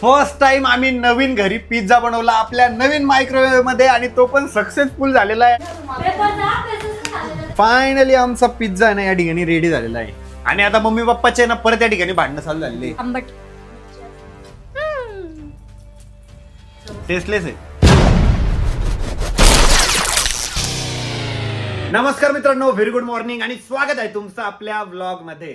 First time आम्ही नवीन घरी pizza बनवला आपल्या नवीन मायक्रोवेव्ह मध्ये आणि तो पण सक्सेसफुल झालेला आहे. फायनली आमचा पिझ्झा ना या ठिकाणी रेडी झालेला आहे आणि आता मम्मी पप्पाचे ना परत या ठिकाणी भांडणं चालू झालेली. आंबट टेस्टलेस आहे. नमस्कार मित्रांनो, व्हेरी गुड मॉर्निंग आणि स्वागत आहे तुमचं आपल्या व्लॉग मध्ये.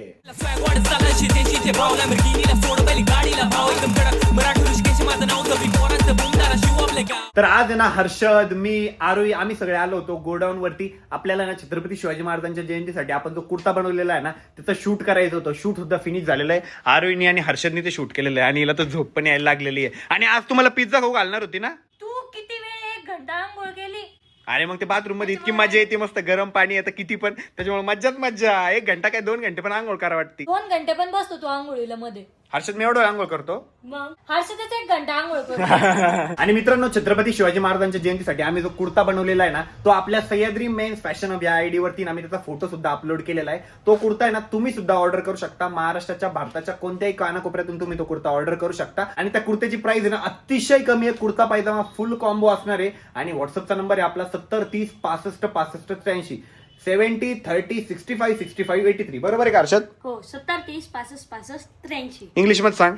तर आज ना हर्षद, मी, आरोही आम्ही सगळे आलो होतो गोडाऊन वरती. आपल्याला ना छत्रपती शिवाजी महाराजांच्या जयंतीसाठी आपण जो कुर्ता बनवलेला आहे ना त्याचं शूट करायचं होतं. शूट सुद्धा फिनिश झालेलं आहे. आरोहीने आणि हर्षदने ते शूट केलेलं आहे आणि हिला तर झोप पण यायला लागलेली आहे. आणि आज तुम्हाला पिझ्झा खाऊ घालणार होती ना. तू किती वेळ 1 घंटा आंघोळ केली. अरे मग ते बाथरूम मध्ये इतकी मजा येते, मस्त गरम पाणी येतं किती पण, त्याच्यामुळे मज्जाच मज्जा. 1 घंटा काय 2 घंटे पण आंघोळ करा वाटते. 2 घंटे पण बसतो तू आंघोळीला मध्ये. हर्षद मी एवढं आंघोळ करतो. मग हर्षदच 1 घंटा आंघोळ करतो. आणि मित्रांनो, छत्रपती शिवाजी महाराजांच्या जयंतीसाठी आम्ही जो कुर्ता बनवलेला आहे ना तो आपल्या सह्याद्री मेन्स फॅशन हब या आयडी वरती आम्ही त्याचा फोटो सुद्धा अपलोड केलेला आहे. तो कुर्ता आहे ना तुम्ही सुद्धा ऑर्डर करू शकता. महाराष्ट्राच्या, भारताच्या कोणत्याही कानाकोपऱ्यातून तुम्ही तो कुर्ता ऑर्डर करू शकता. आणि त्या कुर्त्याची प्राइस आहे ना अतिशय कमी आहे. कुर्ता पायजामा फुल कॉम्बो असणार आहे. आणि व्हॉट्सअपचा नंबर आहे आपला 70 30 65 65 83 70 30 65 65 83. बरोबर आहे का हर्षद? हो, 70 30 65 65 83. इंग्लिश मध्ये सांग.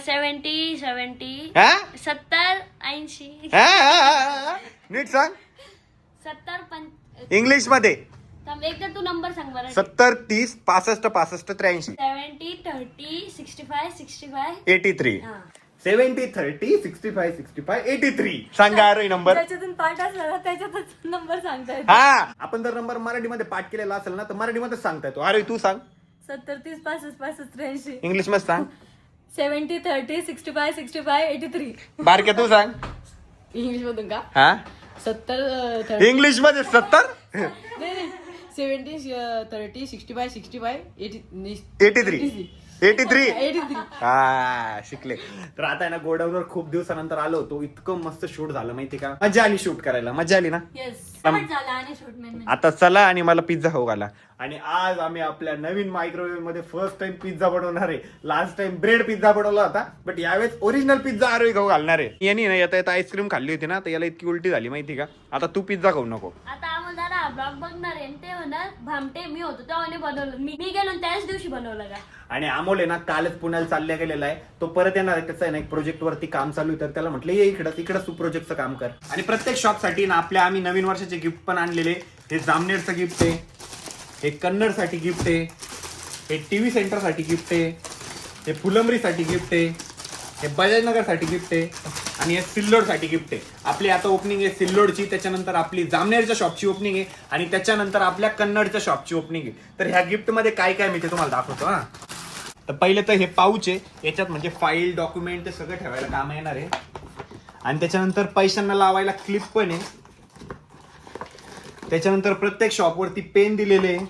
70 70 हा? 70 80 नीट सांग 70 इंग्लिश मध्ये. एकदा तू नंबर सांग बरं. 70 30 65 65 83 70 30 65 65 83. हा. 70 30 65 65 83. सांगा आरोही नंबर. त्याच्यातून पाठ असला ना त्याच्यातच नंबर सांगता येतो. हा, आपण जर नंबर मराठीमध्ये पाठ केलेला असेल ना तर मराठीमध्ये सांगता येतो. आरोही तू सांग. 70 30 65 65 83. इंग्लिश मध्ये सांग. 70 30 65 65 83. बारक्या तू सांग. इंग्लिश मधून का? हा, 70 30 इंग्लिश मध्ये 70 70 30 65 65 83 83. 83. हा, शिकले. तर आता आहे ना गोडाऊनवर खूप दिवसानंतर आलो होतो. इतकं मस्त शूट झालं माहिती का. मजा आली शूट करायला, मजा आली ना. झाला आणि शूट आता चला आणि मला पिझ्झा खाऊ घाला. आणि आज आम्ही आपल्या नवीन मायक्रोवेव्ह मध्ये फर्स्ट टाइम पिझ्झा बनवणार आहे. लास्ट टाइम ब्रेड पिझ्झा बनवला होता, बट यावेळेस ओरिजिनल पिझ्झा आरोही खाऊ घालणार आहे. यांनी ना येता येता आईस्क्रीम खाल्ली होती ना तर याला इतकी उलटी झाली माहिती का. आता तू पिझ्झा खाऊ नको. आता आम्हाला ब्लॉग बघणार आहे ते म्हणणार भामटे मी होतो तेव्हा बनवलं. मी गेलो त्याच दिवशी बनवलं का. आणि अमोल आहे ना कालच पुण्याला चालल्या गेलेला आहे. तो परत येणार आहे. त्याचं आहे ना एक प्रोजेक्ट वरती काम चालू आहे. तर त्याला म्हटलं ये इकडं तू प्रोजेक्टचं काम कर. आणि प्रत्येक शॉप साठी ना आपल्या आम्ही नवीन वर्षाचे गिफ्ट पण आणलेले. हे जामनेरचं गिफ्ट आहे, हे कन्नड साठी गिफ्ट आहे, हे टीव्ही सेंटर साठी गिफ्ट आहे, हे फुलंब्री साठी गिफ्ट आहे, हे बजाजनगर साठी गिफ्ट आहे आणि हे सिल्लोड साठी गिफ्ट आहे. आपली आता ओपनिंग आहे सिल्लोडची, त्याच्यानंतर आपली जामनेरच्या शॉपची ओपनिंग आहे आणि त्याच्यानंतर आपल्या कन्नडच्या शॉपची ओपनिंग आहे. तर ह्या गिफ्ट मध्ये काय काय मी ते तुम्हाला दाखवतो. हा, तर पहिले तर हे पाऊच आहे. याच्यात म्हणजे फाईल, डॉक्युमेंट ते सगळं ठेवायला काम येणार आहे. आणि त्याच्यानंतर पैशांना लावायला क्लिप पण आहे. त्याच्यानंतर प्रत्येक शॉपवरती पेन दिलेले आहे,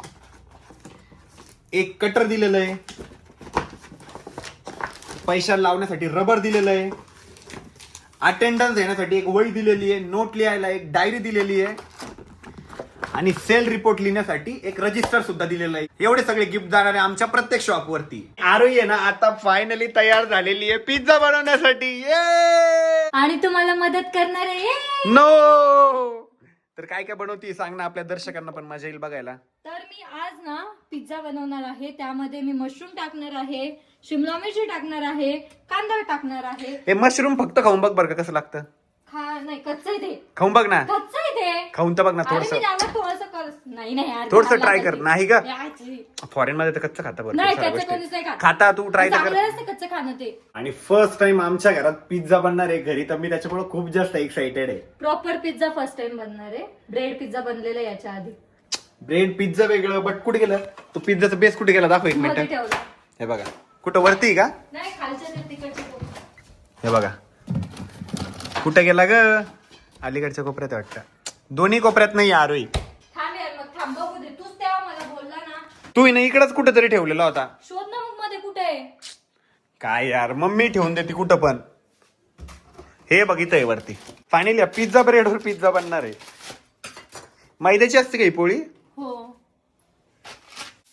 एक कटर दिलेलं आहे, पैशाला लावण्यासाठी रबर दिलेलं आहे, अटेंडन्स देण्यासाठी एक वही दिलेली आहे, नोट लिहायला एक डायरी दिलेली आहे आणि सेल रिपोर्ट लिहिण्यासाठी एक रजिस्टर सुद्धा दिलेलं आहे. एवढे सगळे गिफ्ट जाणार आहे आमच्या प्रत्येक शॉप वरती. आरोही आहे ना आता फायनली तयार झालेली आहे पिझ्झा बनवण्यासाठी. आणि तुम्हाला मदत करणार आहे. नो, तर काय काय बनवती सांग ना, आपल्या दर्शकांना पण मजा येईल बघायला. तर मी आज ना पिझ्झा बनवणार आहे. त्यामध्ये मी मशरूम टाकणार आहे, शिमला मिरची टाकणार आहे, कांदा टाकणार आहे. हे मशरूम फक्त खाऊन बघ बरं का कसं लागतं. नाही कच्चं आहे ते. खाऊन बघ ना. कच्चं आहे ते. खाऊन तर बघ ना अरे मी थोडस. त्याला थोडंसं नाही यार, थोडंसं ट्राय कर. नाही का, याची. फॉरेन मध्ये तर कच्चं खाता बरं नाही सगळ्या कच्चं कोणीच गोष्टी. नाही खात. खाता तू ट्राय तर कर. चांगलं असतं कच्चं खाणं ते. आणि फर्स्ट टाइम आमच्या घरात पिझ्झा बनणार आहे घरी, तर मी त्याच्यामुळे खूप जास्त एक्साइटेड आहे. प्रॉपर पिझ्झा फर्स्ट टाइम बनणार आहे. ब्रेड पिझ्झा बनलेला आहे याच्या आधी. ब्रेड पिझ्झा वेगळं, बट कुठे गेलं तो पिझ्झाचा बेस कुठे गेला दाखव एक मध्ये मिनिट. ठेवला. हे बघा कुठं वरती का. नाही खालच्या ते तिकडचे कोपरे. हे बघा कुठे गेला ग. अलीकडच्या कोपऱ्यात वाटतं. दोन्ही कोपऱ्यात नाही आरोही. थांब यार मग थांब बघू दे. तूच तेव्हा मला बोलला ना. तू ना इकडच कुठेतरी ठेवलेला होता. शोध ना मग मध्ये कुठे आहे. काय यार मम्मी ठेवून देते कुठं पण. हे बघितलंय वरती. फायनली पिझ्झा ब्रेडवर पिझ्झा बनणार आहे. मैद्याची असते का ही पोळी. हो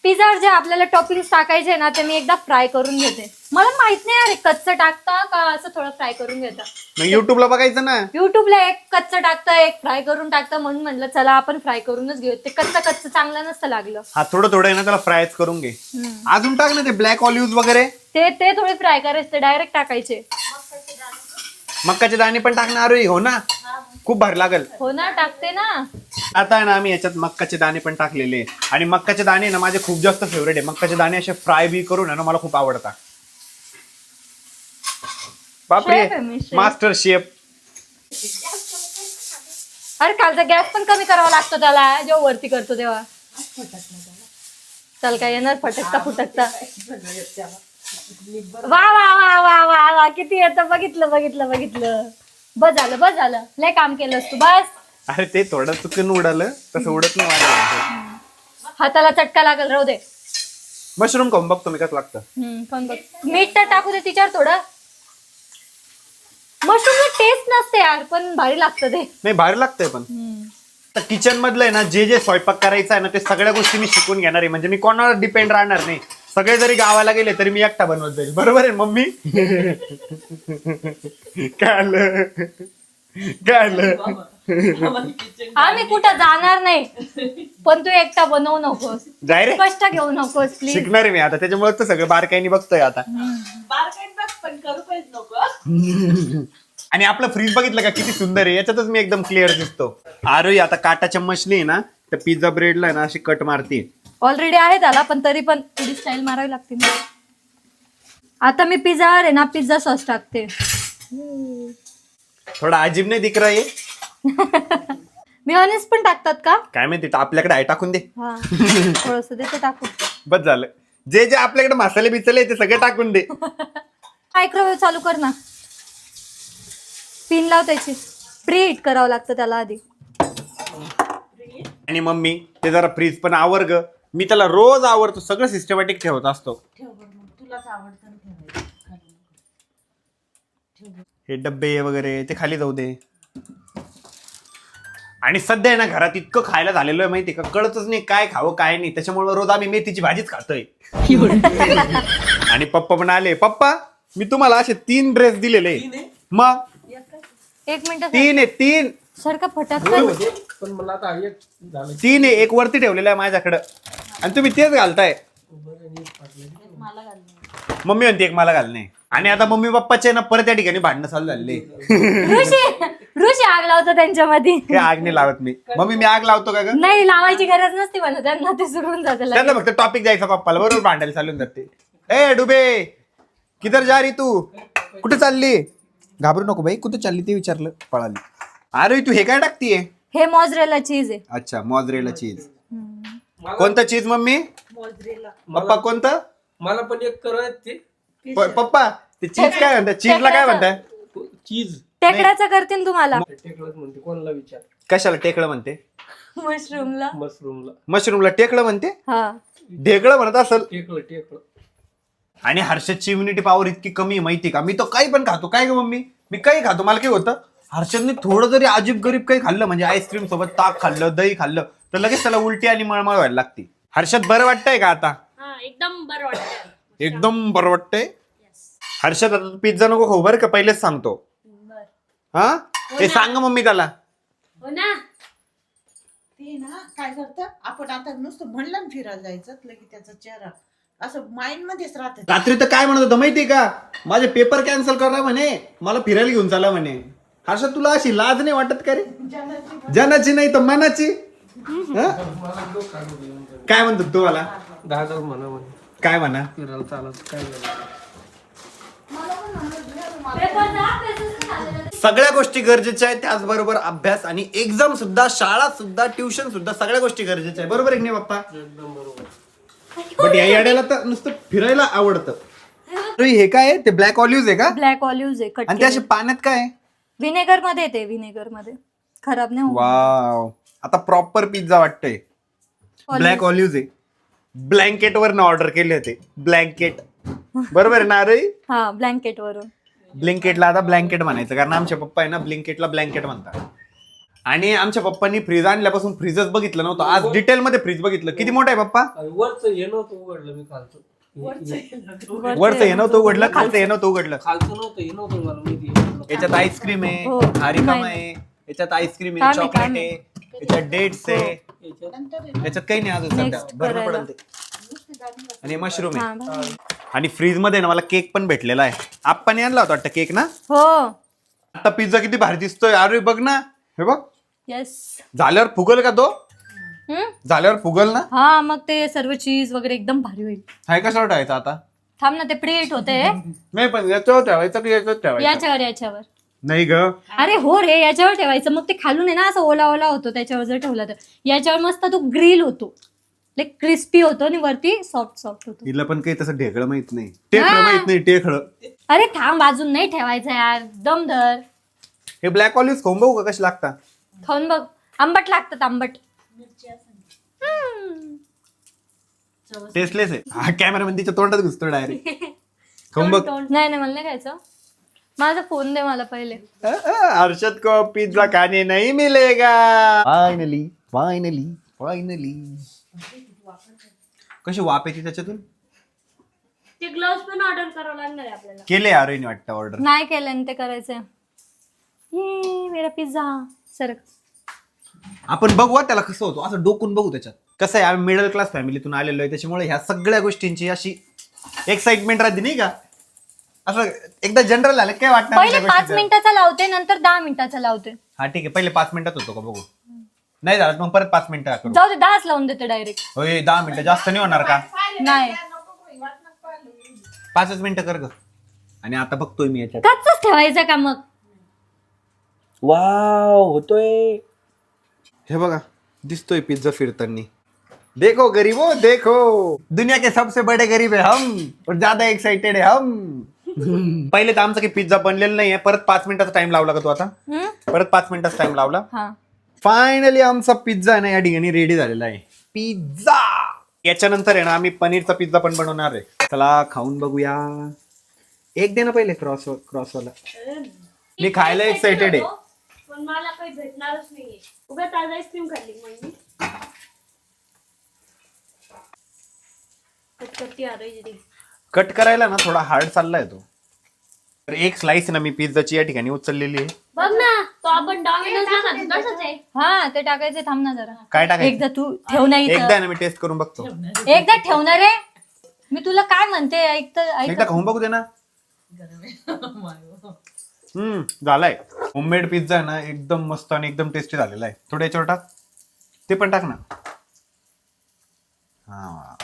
पिझ्झावर जे आपल्याला टॉपिंग्स टाकायचे ना ते मी एकदा फ्राय करून घेते. मला माहित नाही अरे कच्चं टाकता का असं थोडं फ्राय करून घेता. मग युट्यूबला बघायचं ना. युट्यूबला एक कच्चं टाकतं एक फ्राय करून टाकतं म्हणून म्हणलं चला आपण फ्राय करूनच घेऊ. ते कच्चं चांगलं नसतं लागलं. हा थोडं आहे ना त्याला फ्रायच करून घे. अजून टाक ना ते ब्लॅक ऑलिव्ह वगैरे. ते थोडे फ्राय करायचे, डायरेक्ट टाकायचे. मक्काचे दाणे पण टाकणार हो ना, खूप भारी लागल. हो ना, टाकते ना. आता आहे ना आम्ही याच्यात मक्काचे दाणे पण टाकलेले आणि मक्काचे दाणे ना माझे खूप जास्त फेवरेट आहे. मक्काचे दाणे असे फ्राय बी करून आहे ना मला खूप आवडतात. बापरे, मास्टर शेफ. अरे खालचा गॅस पण कमी करावा लागतो त्याला जेव्हा वरती करतो तेव्हा. चल काय येणार फटकता फुटकता. वा वा वा वा वा वा किती येतं. बघितलं. बस झालं लय काम केलंस तू बस. अरे ते थोडं चुकून उडालं, तसं उडत नाही माझ्या. हाताला चटका लागल, राहू दे. मशरूम खाऊन बघतो मी कसं लागतं. पण बघ मीठ तर टाकू दे तिच्यावर थोडं. मशरूम टेस्ट नसते यार पण भारी लागतं ते. नाही भारी लागतंय पण. किचन मधलं आहे ना जे स्वयंपाक करायचं आहे ना ते सगळ्या गोष्टी मी शिकून घेणार आहे. म्हणजे मी कोणावर डिपेंड राहणार नाही. सगळे जरी गावाला गेले तरी मी एकटा बनवत जाईल. बरोबर आहे मम्मी? काय आम्ही कुठं जाणार नाही पण तू एकटा बनवू नकोस. जाय रे, कष्ट घेऊ नकोस प्लीज. शिकणार आहे मी आता. त्याच्यामुळे तर सगळं बारकाईने बघतोय आता. पण करू पाहिजे नको. आणि आपलं फ्रीज बघितलं का किती सुंदर आहे. याच्यातच मी एकदम क्लिअर दिसतो. आरोही आता काटा चम्मचने आहे ना त्या पिझ्झा ब्रेडला आहे ना अशी कट मारते. ऑलरेडी आहे त्याला पण तरी पण थोडी स्टाईल मारावी लागते ना. आता मी पिझ्झावर आहे ना पिझ्झा सॉस टाकते. थोडा अजीब नाही दिख रहा है. मेयोनीज पण टाकतात का काय माहिती, आपल्याकडे आहे टाकून दे. हा थोडस देते टाकून. बस झालं. जे जे आपल्याकडे मसाले बिचले ते सगळे टाकून दे. मायक्रोवेव्ह चालू कर ना. पिन लाव त्याची. प्री हीट करावं लागतं त्याला आधी. आणि मम्मी ते जरा फ्रीज पण आवर ग. मी त्याला रोज आवडतो. सगळं सिस्टमॅटिक ठेवत असतो. तुलाच आवडतं हे डब्बे वगैरे ते खाली जाऊ दे. आणि सध्या आहे ना घरात इतकं खायला झालेलं आहे माहिती का, कळतच नाही काय खावं काय नाही. त्याच्यामुळे रोज आम्ही मेथीची भाजीच खातोय. आणि पप्पा पण आले. पप्पा मी तुम्हाला असे 3 ड्रेस दिलेले. मग 1 मिनिट 3 आहे 3. सारखं फटक. पण मला आता एक झालं. 3 आहे. एक वरती ठेवलेलं आहे माझ्याकडं आणि तुम्ही तेच घालताय. मम्मी म्हणते एक मला घालणे. आणि आता मम्मी पप्पाचे ना परत त्या ठिकाणी भांडणं चालू झाले. ऋषी आग लावतो त्यांच्यामध्ये. हे आग नाही लावत मी. मम्मी मी आग लावतो का ग? नाही लावायची गरज नसते म्हणून त्यांना ते सुरून जातं. त्यांना फक्त टॉपिक द्यायचा पप्पाला, बरोबर भांडायला चालून जाते. ए डुबे किधर जा रही तू? कुठे चालली? घाबरू नको बाई. कुठे चालली ते विचारलं पळाली. अरे तू हे काय टाकतीये? हे मोझरेला चीज आहे. अच्छा मोझरेला चीज. कोणतं चीज मम्मी? मोजरेला. पप्पा कोणतं? मला पण एक करत ते पप्पा ते चीज काय म्हणतात? चीजला काय म्हणताय? चीज टेकड्याचं करतील तुम्हाला. टेकळत म्हणते. कोणाला विचार? कशाला टेकळं म्हणते? मशरूमला. मशरूमला मशरूमला टेकळं म्हणते? हा ढेकळं म्हणत असल. टेकळ. आणि हर्षदची इम्युनिटी पॉवर इतकी कमी आहे माहिती का. मी तो काही पण खातो. काय ग मम्मी? मी काही खातो. मला काय होतं, हर्षदने थोडं जरी अजीब गरीब काही खाल्लं म्हणजे आईस्क्रीम सोबत ताक खाल्लं दही खाल्लं तर लगेच त्याला उलटी आणि मळमळ व्हायला लागते. हर्षद बरं वाटतंय का आता? एकदम बरं वाटतं. एकदम बरं वाटतंय. हर्षद आता पिझ्झा नको खाऊ बरं का, पहिलेच सांगतो. हा ते सांग मम्मी त्याला. हो ना. ते ना काय करतं, आपण आता नुसतं म्हणलं ना फिरायला जायचं की त्याचा चेहरा असं माइंड मध्येच राहत. रात्री तर काय म्हणत होतं माहितीये का, माझे पेपर कॅन्सल करा म्हणे, मला फिरायला घेऊन चला म्हणे. हर्षद तुला अशी लाज नाही वाटत का रे? जनाची नाही तर मनाची. काय म्हणतो तू मला? दादा म्हणा काय म्हणा? फिरायला चालत काय सगळ्या गोष्टी गरजेच्या आहेत. त्याचबरोबर अभ्यास आणि एक्झाम सुद्धा, शाळा सुद्धा, ट्युशन सुद्धा, सगळ्या गोष्टी गरजेच्या आहे. बरोबर आहे की नाही बाप्पा? एकदम बरोबर. पण या याड्याला तर नुसतं फिरायला आवडतं. हे काय आहे? ते ब्लॅक ऑलिव्ह आहे का? ब्लॅक ऑलिव्ह आहे. आणि ते असे पाण्यात काय? व्हिनेगर मध्ये येते. व्हिनेगर मध्ये खराब नाही होत. वाव, आता प्रॉपर पिझ्झा वाटतंय. ब्लॅक ऑलिव्ह आहे. ब्लँकेट वर ऑर्डर केले होते. ब्लँकेट बरोबर आहे ना रे? हा ब्लँकेट वरून. ब्लिंकेटला आता ब्लँकेट म्हणायचं कारण आमचे पप्पा आहे ना ब्लिंकेटला ब्लँकेट म्हणतात. आणि आमच्या पप्पांनी फ्रीज आणल्यापासून फ्रीजच बघितलं नव्हतं. आज डिटेल मध्ये फ्रीज बघितलं. किती मोठा आहे पप्पा? वरच हे नव्हतं उघडलं मी खालचं. वरचं हे नव्हतं उघडलं, खालचं हे नव्हतं उघडलं. खालचं नव्हतं हे नव्हतं मला माहिती. याच्यात आईस्क्रीम आहे, हो, हारिकाम नाही. आहे, याच्यात आईस्क्रीम काम आहे, आहे, चॉकलेट काम आहे, याच्यात डेट्स आहे, याच्यात याच्यात काही नाही अजून सध्या. Next भरणं करायला. पडेल ते. आणि मशरूम हा, आहे. बघ. आणि फ्रीज मध्ये ना मला केक पण भेटलेला आहे. आप्पाने आणला होता वाटतं केक ना. हो आता पिझ्झा किती भारी दिसतोय. अरे बघ ना, हे बघ येस. झाल्यावर फुगल का तो? झाल्यावर फुगल ना. हा मग ते सर्व चीज वगैरे एकदम भारी होईल. हाय कशावर ठेवायचा आता? थांब ना, ते प्रिंट होते नाही पण याच्यावर ठेवायचं की याच्यावर ठेवायचं? याच्यावर नाही ग, अरे हो रे, याच्यावर ठेवायचं. मग ते खालून आहे ना असं ओला ओला होतो त्याच्यावर जर ठेवला तर. याच्यावर मस्त तो ग्रिल होतो, लाईक क्रिस्पी होतो आणि वरती सॉफ्ट सॉफ्ट होतो. हिला पण काही तसं ढेकळं माहित नाही, टेकळं माहित नाही, टेकळं. अरे थांब, अजून नाही ठेवायचं यार, दम धर. हे ब्लॅक ऑलिव्ह खाऊन बघू का कशी लागतात? खाऊन बघ, आंबट लागतात आंबट. टेस्टलेस आहे. हा कॅमेरामॅन तिच्या तोंडात घुसतो डायरेक्ट. खाऊन बघ. नाही नाही, मला नाही खायचं. माझा फोन दे मला पहिले. अर्षद को पिझ्झा खाने नहीं मिलेगा. Finally finally finally. कशी वाप येते त्याच्यातून? ते ग्लोव्स पण ऑर्डर करावं लागणार आहे आपल्याला. केले यार वाटतं ऑर्डर. नाही केलं आणि ते करायचंय. ये मेरा पिझ्झा सर. आपण बघू त्याला कसं होतो, असं डोकून बघू त्याच्यात. कसं आहे, आम्ही मिडल क्लास फॅमिलीतून आलेलो आहे, त्याच्यामुळे ह्या सगळ्या गोष्टींची अशी एक्साइटमेंट राहते नाही का. असं एकदा जनरल झालं काय वाटतं पहिले 5 मिनिटाचा लावते, नंतर 10 मिनिटाचा लावते. हा ठीक आहे, पहिले 5 मिनिटात होतो का बघू. नाही झालं मग परत 5 मिनिटं करू. जाऊ दे, 10च लावून देते डायरेक्ट. होय 10 मिनिटं जास्त नाही होणार का? नाही, 5च मिनिटं कर ग. आणि आता बघतोय मी याच्यात. कच्चाच ठेवायचं का मग? वाव होतोय. हे बघा दिसतोय पिझ्झा फिरतानी. देखो गरीबो देखो, दुनिया के सबसे बड़े गरीब है हम और ज्यादा एक्साइटेड है हम. पहिले तर आमचा काही पिझ्झा बनलेला नाहीये. परत 5 मिनिटाचा टाइम लावला का तू आता? परत 5 मिनिटाचा टाइम लावला. हा, फायनली आमचा पिझ्झा आहे ना या ठिकाणी रेडी झालेला आहे. पिझ्झा. याच्यानंतर आहे ना आम्ही पनीरचा पिझ्झा पण बनवणार आहे. चला खाऊन बघूया. एक दे ना पहिले क्रॉसवाला. मी खायला एक्साइटेड आहे. पण मला काही भेटणारच नाहीये. उगा ताजा आईस्क्रीम खाल्ली मग मी. कट करायला ना थोडा हार्ड चाललाय तो. तर एक स्लाइस ना मी पिझ्झाची या ठिकाणी उचललेली आहे. बघ ना, तो आपण डॉमिनोजला खातो तसंच आहे. हा, ते टाकायचं. थांब ना जरा. काय टाकायचं? एकदा तू ठेव नाही एकदा ना मी टेस्ट करून बघतो. एकदा ठेवणार आहे मी. तुला काय म्हणते, एकदा खाऊन बघू दे ना. झालाय. होममेड पिझ्झा आहे ना एकदम मस्त आणि एकदम टेस्टी झालेला आहे. थोडं याच्यावर टाक. ते पण टाक ना. हा,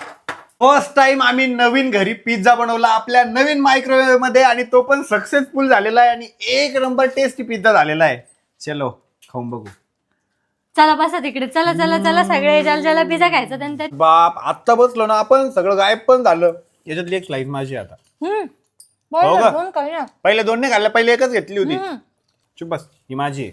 फर्स्ट टाइम आम्ही नवीन घरी पिझ्झा बनवला आपल्या नवीन मायक्रोवेव्ह मध्ये आणि तो पण सक्सेसफुल झालेला आहे आणि एक नंबर टेस्टी पिझ्झा झालेला आहे. चलो खाऊन बघू. चला बसा तिकडे. चला चला चला, सगळे ज्याला पिझ्झा खायचा त्यांच्या. बाप आता बसलो ना आपण, सगळं गायब पण झालं. याच्यातली एक स्लाइस माझी आता. हो का? दोन खाऊ ना. पहिले 2 नाही खाल्ल्या, पहिले एकच घेतली होती. चुप बस, ही माझी आहे.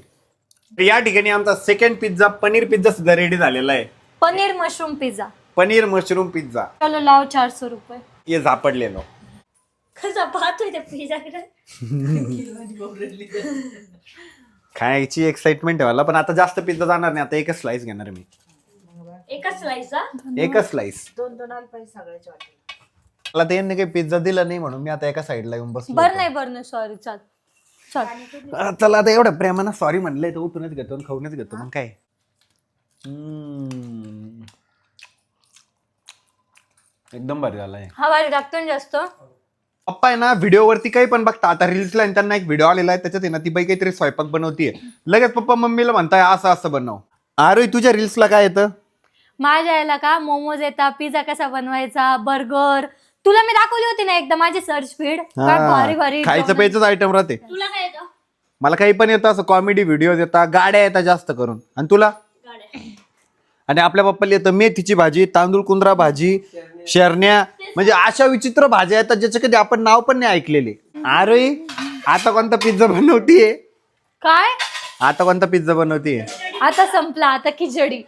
तर या ठिकाणी आमचा सेकंड पिझ्झा, पनीर पिझ्झा सुद्धा रेडी झालेला आहे. Paneer mushroom pizza. Paneer mushroom pizza. चलो लाव 400 रुपये. ये झापडलेलो. कसा पाहतोय त्या पिझ्झाकडे. खायची एक्साइटमेंट आहे मला, पण आता जास्त पिझ्झा जाणार नाही. आता एकच स्लाइस घेणार मी. एकच स्लाइस. एकच स्लाइस. 2-2 आले पाहिजे सगळ्याच्या वाटेला. मला त्यांनी काही पिझ्झा दिला नाही म्हणून मी आता एका साईडला येऊन बसलो. बर नाही सॉरी. चल चल. चला आता एवढ्या प्रेमानं सॉरी म्हणलंय तर उठूनच घेतो खाऊनच घेतो मग काय. एकदम भारी झालाय. हा भारी लागतो ना जास्त. पप्पा आहे ना व्हिडिओवरती काही पण बघता. आता रील्सला त्यांना एक व्हिडिओ आलेला आहे, त्याच्यात आहे ना ती बाई काहीतरी स्वयंपाक बनवतीये. लगेच पप्पा मम्मीला म्हणताय असं असं बनव. अरे तुझ्या रील्सला काय येतं? माझ्या यायला का मोमोज येतात, पिझ्झा कसा बनवायचा, बर्गर. तुला मी दाखवली होती ना एकदा माझी सर्च फीड. भारी भारी खायचं प्यायचंच आयटम राहते. तुला काय येतं? मला काही पण येतं, असं कॉमेडी व्हिडिओज येतात, गाड्या येतात जास्त करून. आणि तुला? आणि आपल्या पप्पाला येतं मेथीची भाजी, तांदूळ कुंद्रा भाजी, शेरण्या, म्हणजे अशा विचित्र भाज्या येतात ज्याचे कधी आपण नाव पण नाही ऐकलेले. अरे आता कोणता पिझ्झा बनवतीये? काय आता कोणता पिझ्झा बनवतीये? आता संपला, आता खिचडी.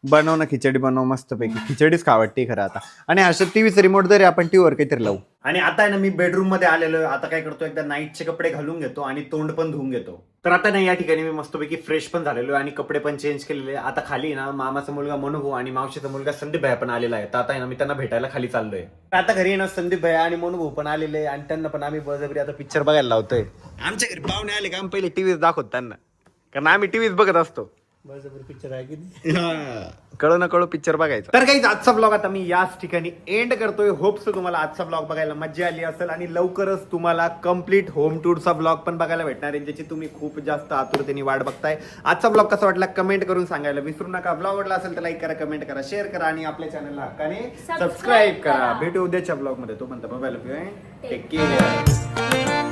बनव ना खिचडी बनव मस्तपैकी. खिचडीच खा वाटते खरं आता. आणि अशा टीव्हीचं रिमोट जरी आपण टीव्हीवर काहीतरी लावू. आणि आता आहे ना मी बेडरूम मध्ये आलेलो आहे. आता काय करतो एकदा नाईटचे कपडे घालून घेतो आणि तोंड पण धुवून घेतो. तर आता नाही या ठिकाणी मी मस्तपैकी फ्रेश पण झालेलो आहे आणि कपडे पण चेंज केलेले. आता खाली ना मामाचा मुलगा मनोभाऊ आणि मावशीचा मुलगा संदीप भैया पण आलेला आहे. तर आता आहे ना मी त्यांना भेटायला खाली चाललोय. आता घरी ना संदीप भैया आणि मनोभाऊ पण आलेले आणि त्यांना पण आम्ही बळजबरी आता पिक्चर बघायला लावतोय. आमच्या घरी पाहुणे आले का आम्ही पहिले टीव्हीच दाखवत त्यांना, कारण आम्ही टीव्हीच बघत असतो. पिक्चर आहे की कळो ना कळो पिक्चर बघायचा. तर काही आजचा ब्लॉग आता मी याच ठिकाणी एंड करतोय. होप्स तुम्हाला आजचा ब्लॉग बघायला मजा आली असेल आणि लवकरच तुम्हाला कम्प्लीट होम टूरचा ब्लॉग पण बघायला भेटणार आहे, ज्याची तुम्ही खूप जास्त आतुरतेने वाट बघताय. आजचा ब्लॉग कसा वाटला कमेंट करून सांगायला विसरू नका. ब्लॉग वाटला असेल तर लाईक करा, कमेंट करा, शेअर करा आणि आपल्या चॅनलला हक्काने सबस्क्राईब करा. भेटू उद्याच्या ब्लॉग मध्ये. तो म्हणतो बाय बाय. Take care.